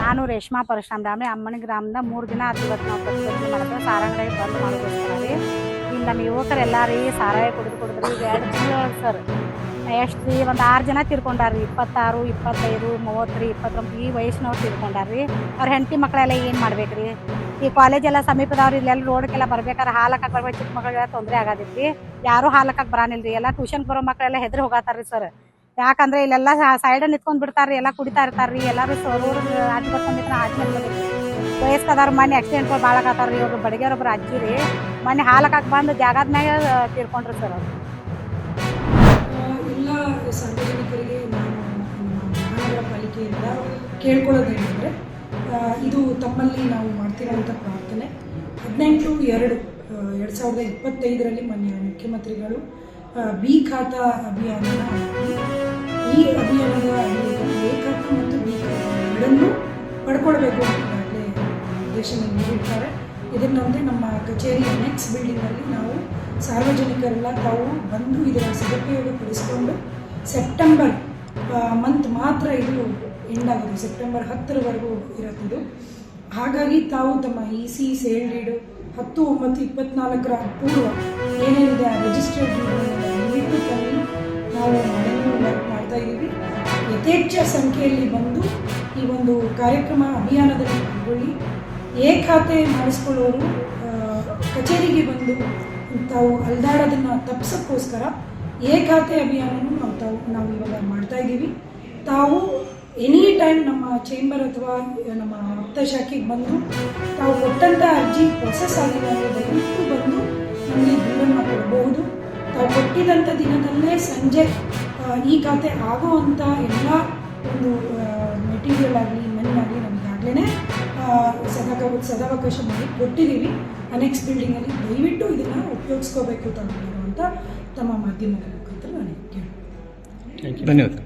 ನಾನು ರೇಷ್ಮಾ ಪರಶುರಾಮ್ ರೀ ಅಮ್ಮನ ಗ್ರಾಮದ 3 ದಿನ ಆತು ಇವತ್ತು ನಾವು ಪ್ರತಿಭಟನೆ ಮಾಡೋದು ಸಾರಂಗಡೆ ಬಂದ್ ಮಾಡೋದಕ್ಕೋಸ್ಕರ ರೀ. ಈಗ ನಮ್ಮ ಯುವಕರು ಎಲ್ಲ ರೀ ಸಾರಾಯಿ ಕುಡಿದ್ರಿ ಈಗ 2 ತಿಂಗಳು ಸರ್ ಎಷ್ಟು ರೀ ಒಂದು 6 ಜನ ತೀರ್ಕೊಂಡಾರ್ರಿ. 26, 25, 30, 29 ಈ ವಯಸ್ಸಿನವ್ರು ತೀರ್ಕೊಂಡಾರ್ರಿ. ಅವ್ರ ಹೆಂಡತಿ ಮಕ್ಕಳೆಲ್ಲ ಏನು ಮಾಡ್ಬೇಕ್ರಿ? ಈ ಕಾಲೇಜೆಲ್ಲ ಸಮೀಪದವ್ರು ಇಲ್ಲೆಲ್ಲ ರೋಡ್ಗೆಲ್ಲ ಬರ್ಬೇಕಾದ್ರೆ ಹಾಲಕ್ಕೆ ಬರ್ಬೇಕು, ಚಿಕ್ಕ ಮಕ್ಕಳಿಗೆಲ್ಲ ತೊಂದರೆ ಆಗತೈತಿ. ಯಾರು ಹಾಲಕ್ಕೆ ಬರಾನಿಲ್ರಿ. ಎಲ್ಲ ಟ್ಯೂಷನ್ಗೆ ಬರೋ ಮಕ್ಕಳೆಲ್ಲ ಹೆದರಿ ಹೋಗತ್ತಾರ್ರಿ ಸರ್. ಯಾಕಂದ್ರೆ ಇಲ್ಲೆಲ್ಲ ಸೈಡ್ ನಿಂತ್ಕೊಂಡ್ ಬಿಡ್ತಾರ್ರಿ, ಎಲ್ಲ ಕುಡಿತಾ ಇರ್ತಾರ್ರಿ. ಎಲ್ಲರೂ ರೋಡ್ ಅಡ್ಡ ಬರ್ಕೊಂಡಿದ್ರೆ ಆಚೆ ವಯಸ್ಕದವ್ರು ಮೊನ್ನೆ ಆಕ್ಸಿಡೆಂಟ್ಗಳು ಭಾಳ ಆಗತ್ತಾರ್ರಿ. ಇವ್ರು ಬಡಗೆಯರೊಬ್ರು ಅಜ್ಜಿ ರೀ ಮೊನ್ನೆ ಹಾಲಕ್ಕೆ ಬಂದು ಜಾಗದ ಮ್ಯಾಗ ತೀರ್ಕೊಂಡ್ರಿ ಸರ್ ಅವ್ರು. ಎಲ್ಲ ಸಾರ್ವಜನಿಕರಿಗೆ ನಾನು ಮಹಾನಗರ ಪಾಲಿಕೆಯಿಂದ ಕೇಳ್ಕೊಳ್ಳೋದೇನೆಂದರೆ, ಇದು ತಮ್ಮಲ್ಲಿ ನಾವು ಮಾಡ್ತಿರೋಂಥ ಪ್ರಾರ್ಥನೆ 18/2/2025 ಮಾನ್ಯ ಮುಖ್ಯಮಂತ್ರಿಗಳು ಬಿ ಖಾತಾ ಅಭಿಯಾನನ ಈ ಅಭಿಯಾನದ ಅಡಿಯಲ್ಲಿ ಎ ಖಾತಾ ಮತ್ತು ಬಿ ಖಾತಾ ಎರಡನ್ನೂ ಪಡ್ಕೊಳ್ಬೇಕು ಅಂತ ಈಗಾಗಲೇ ನಿರ್ದೇಶನ ನೀಡಿರ್ತಾರೆ. ಇದನ್ನೊಂದೇ ನಮ್ಮ ಕಚೇರಿ ನೆಕ್ಸ್ಟ್ ಬಿಲ್ಡಿಂಗಲ್ಲಿ ನಾವು ಸಾರ್ವಜನಿಕರೆಲ್ಲ ತಾವು ಬಂದು ಇದರ ಸದುಪಯೋಗ ಪಡಿಸಿಕೊಂಡು ಸೆಪ್ಟೆಂಬರ್ ಮಂತ್ ಮಾತ್ರ ಇದು ಎಂಡ್ ಆಗೋದು, ಸೆಪ್ಟೆಂಬರ್ 10ರವರೆಗೂ ಇರುತ್ತಿದ್ದು. ಹಾಗಾಗಿ ತಾವು ತಮ್ಮ EC ಸೇಲ್ ಡೀಡು 10/9/24 ಪೂರ್ವ ಏನೇನಿದೆ ಆ ರಿಜಿಸ್ಟರ್ಡ್ ಡೀಡು ತಂದು ನಾವು ವರ್ಕ್ ಮಾಡ್ತಾ ಇದ್ದೀವಿ. ಯಥೇಚ್ಛ ಸಂಖ್ಯೆಯಲ್ಲಿ ಬಂದು ಈ ಒಂದು ಕಾರ್ಯಕ್ರಮ ಅಭಿಯಾನದಲ್ಲಿ ಪಾಲ್ಗೊಳ್ಳಿ. ಎ ಖಾತೆ ಮಾಡಿಸ್ಕೊಳ್ಳೋರು ಕಚೇರಿಗೆ ಬಂದು ತಾವು ಅಲ್ದಾಡೋದನ್ನು ತಪ್ಪಿಸೋಕ್ಕೋಸ್ಕರ ಎ ಖಾತೆ ಅಭಿಯಾನನೂ ನಾವು ಇವಾಗ ಮಾಡ್ತಾ ಇದ್ದೀವಿ. ತಾವು ಎನಿ ಟೈಮ್ ನಮ್ಮ ಚೇಂಬರ್ ಅಥವಾ ನಮ್ಮ ಆಪ್ತ ಶಾಖೆಗೆ ಬಂದು ತಾವು ಕೊಟ್ಟಂಥ ಅರ್ಜಿ ಪ್ರೊಸೆಸ್ ಆಗಿದೆ ಅಂದರೆ ದಯವಿಟ್ಟು ಬಂದು ನಮಗೆ ದೂರನ್ನು ಕೊಡಬಹುದು. ತಾವು ಕೊಟ್ಟಿದ್ದಂಥ ದಿನದಲ್ಲೇ ಸಂಜೆ ಈ ಖಾತೆ ಆಗೋವಂಥ ಎಲ್ಲ ಒಂದು ಮೆಟೀರಿಯಲ್ ಆಗಲಿ ಮಣ್ಣಾಗಲಿ ನಮಗಾಗಲೇ ಸದಾವಕಾಶ ಮಾಡಿ ಕೊಟ್ಟಿದ್ದೀವಿ. ನೆಕ್ಸ್ಟ್ ಬಿಲ್ಡಿಂಗಲ್ಲಿ ದಯವಿಟ್ಟು ಇದನ್ನು ಉಪಯೋಗಿಸ್ಕೋಬೇಕು ಅಂತ ತಮ್ಮ ಮಾಧ್ಯಮದ ಮುಖಾಂತರ ನನಗೆ ಕೇಳಿ. ಧನ್ಯವಾದ.